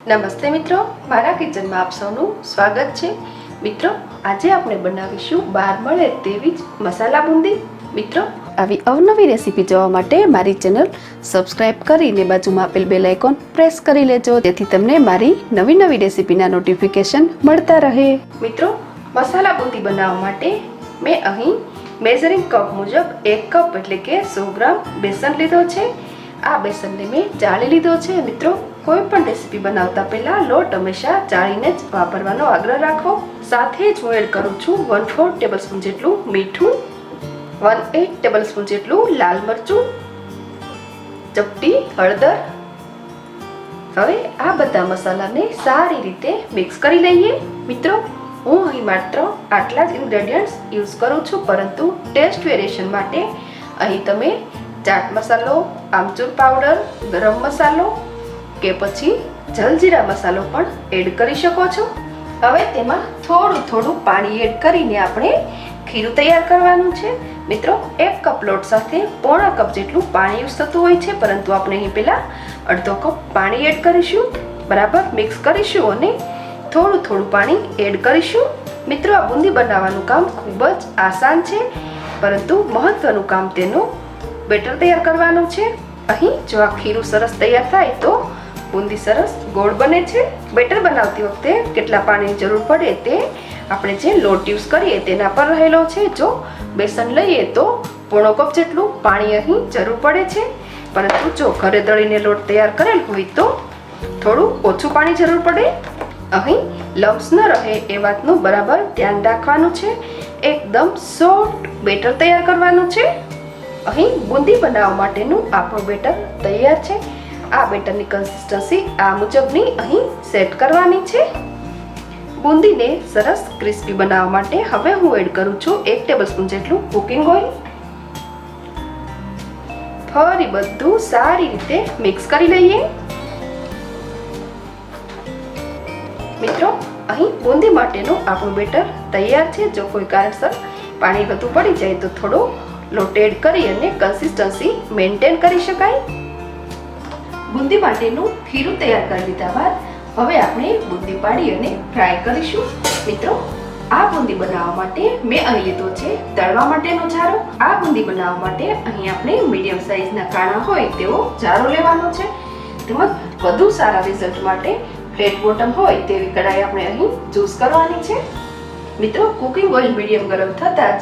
નમસ્તે મિત્રો, મારા કિચનમાં આપ સૌનું સ્વાગત છે। મિત્રો, આજે આપણે બનાવીશું બહાર મળે તેવી જ મસાલા બુંદી। મિત્રો, આવી અવનવી રેસીપી જોવા માટે મારી ચેનલ સબસ્ક્રાઇબ કરીને બાજુમાં આપેલ બેલ આઇકોન પ્રેસ કરી લેજો, જેથી તમને મારી નવી રેસીપીના નોટિફિકેશન મળતા રહે। મિત્રો, મસાલા બુંદી બનાવવા માટે મેં અહીં મેઝરિંગ કપ મુજબ 1 કપ એટલે કે 100 ગ્રામ બેસન લીધો છે। આ બેસનને મેં ચાળી લીધો છે। મિત્રો, કોઈ પણ રેસીપી બનાવતા પહેલા લોટ હંમેશા ચાળીને જ વાપરવાનો આગ્રહ રાખો। સાથે જ હું એડ કરું છું 1/4 ટેબલસ્પૂન જેટલું મીઠું, 1/8 ટેબલસ્પૂન જેટલું લાલ મરચું, ચપટી હળદર। હવે આ બધા મસાલાને સારી રીતે મિક્સ કરી લઈએ। મિત્રો, હું અહીં માત્ર આટલા જ ઇન્ગ્રેડિયન્ટ્સ યુઝ કરું છું, પરંતુ ટેસ્ટ વેરિએશન માટે અહીં તમે ચાટ મસાલો, આમચૂર પાવડર, ગરમ મસાલો કે પછી જલજીરા મસાલો પણ એડ કરી શકો છો। હવે તેમાં થોડું પાણી એડ કરીને આપણે ખીરું તૈયાર કરવાનું છે। મિત્રો, 1 કપ લોટ સાથે પોણા કપ જેટલું પાણી યુઝ થતું હોય છે, પરંતુ આપણે અહીં પહેલા અડધો કપ પાણી એડ કરીશું, બરાબર મિક્સ કરીશું અને થોડું પાણી એડ કરીશું। મિત્રો, આ બુંદી બનાવવાનું કામ ખૂબ જ આસાન છે, પરંતુ મહત્વનું કામ તેનું બેટર તૈયાર કરવાનું છે। અહીં જો આ ખીરું સરસ તૈયાર થાય તો બુંદી સરસ ગોળ બને છે। બેટર બનાવતી વખતે કેટલા પાણીની જરૂર પડે તે આપણે જે લોટ યુઝ કરીએ તેના પર રહેલો છે। જો બેસન લઈએ તો પોણો કપ જેટલું પાણી અહીં જરૂર પડે છે, પરંતુ જો ઘરે દળીને લોટ તૈયાર કરેલ હોય તો થોડું ઓછું પાણી જરૂર પડે। અહીં લમ્સ ન રહે એ વાતનું બરાબર ધ્યાન રાખવાનું છે। એકદમ સોફ્ટ બેટર તૈયાર કરવાનું છે। અહીં બુંદી બનાવવા માટેનું આપણું બેટર તૈયાર છે। આ બેટરની કન્સિસ્ટન્સી આ મુજબની અહીં સેટ કરવાની છે। બુંદીને સરસ ક્રિસ્પી બનાવવા માટે હવે હું એડ કરું છું 1 ટેબલસ્પૂન જેટલું કુકિંગ ઓઇલ। ફરી બધું સારી રીતે મિક્સ કરી લઈએ। મિત્રો, અહીં બુંદી માટેનું આપણું બેટર તૈયાર છે। જો કોઈ કારણસર પાણી વધુ પડી જાય તો થોડો લોટ એડ કરી અને કન્સિસ્ટન્સી મેન્ટેન કરી શકાય। બુંદી માટેનું ખીરું તૈયાર કરી લીધા બાદ હવે આપણે બુંદી પાડી અને ફ્રાય કરીશું। મિત્રો, આ બુંદી બનાવવા માટે મેં અહીં લીધો છે તળવા માટેનો જારો। આ બુંદી બનાવવા માટે અહીં આપણે મીડિયમ સાઇઝના કાણા હોય તેવો જારો લેવાનો છે, તેમજ વધુ સારા રિઝલ્ટ માટે ફ્લેટ બોટમ હોય તેવી કઢાઈ આપણે અહીં ચૂઝ કરવાની છે। મિત્રો, કુકિંગ ઓઇલ મીડિયમ ગરમ થતાં જ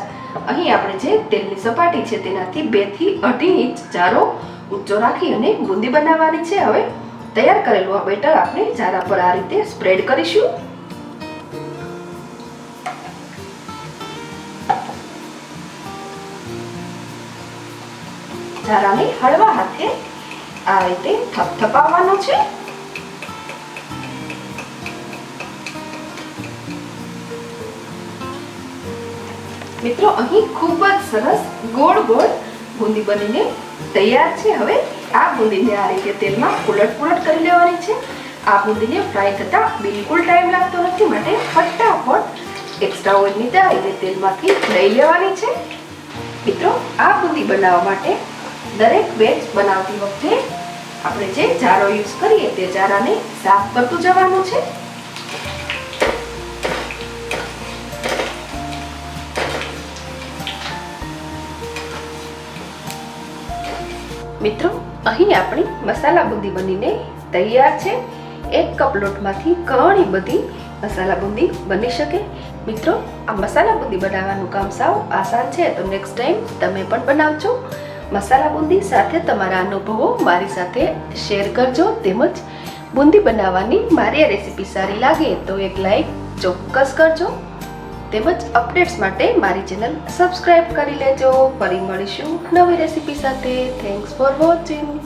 અહીં આપણે જે તેલની સપાટી છે તેનાથી 2 થી 2.5 ઇંચ જારો ઊંચો રાખી અને બુંદી બનાવવાની છે। હવે તૈયાર કરેલું આ બેટર આપણે જારા પર આ રીતે સ્પ્રેડ કરીશું। જારાને હળવા હાથે આ રીતે થપથપાવવાનો છે। મિત્રો, અહીં ખૂબ જ સરસ ગોળ બુંદી બનીને તૈયાર છે। હવે આ બુંદીને આ રીતે તેલમાં ઉલટ કરી લેવાની છે। આ બુંદીને ફ્રાય થતા બિલકુલ ટાઈમ લાગતો નથી, માટે ફટાફટ એક્સ્ટ્રા ઓઇલની દાળીને તેલમાંથી લઈ લેવાની છે। મિત્રો, આ બુંદી બનાવવા માટે દરેક બેચ બનાવતી વખતે આપણે જે જારો યુઝ કરીએ તે જારાને સાફ કરતું જવાનું છે। મિત્રો, અહીં આપણી મસાલા બુંદી બનીને તૈયાર છે। 1 કપ લોટમાંથી ઘણી બધી મસાલા બુંદી બની શકે। મિત્રો, આ મસાલા બુંદી બનાવવાનું કામ સાવ આસાન છે, તો નેક્સ્ટ ટાઈમ તમે પણ બનાવજો। મસાલા બુંદી સાથે તમારા અનુભવો મારી સાથે શેર કરજો, તેમજ બુંદી બનાવવાની મારી આ રેસીપી સારી લાગે તો એક લાઈક ચોક્કસ કરજો, તેમજ અપડેટ્સ માટે મારી ચેનલ સબસ્ક્રાઇબ કરી લેજો। ફરી મળીશું નવી રેસીપી સાથે। Thanks for watching.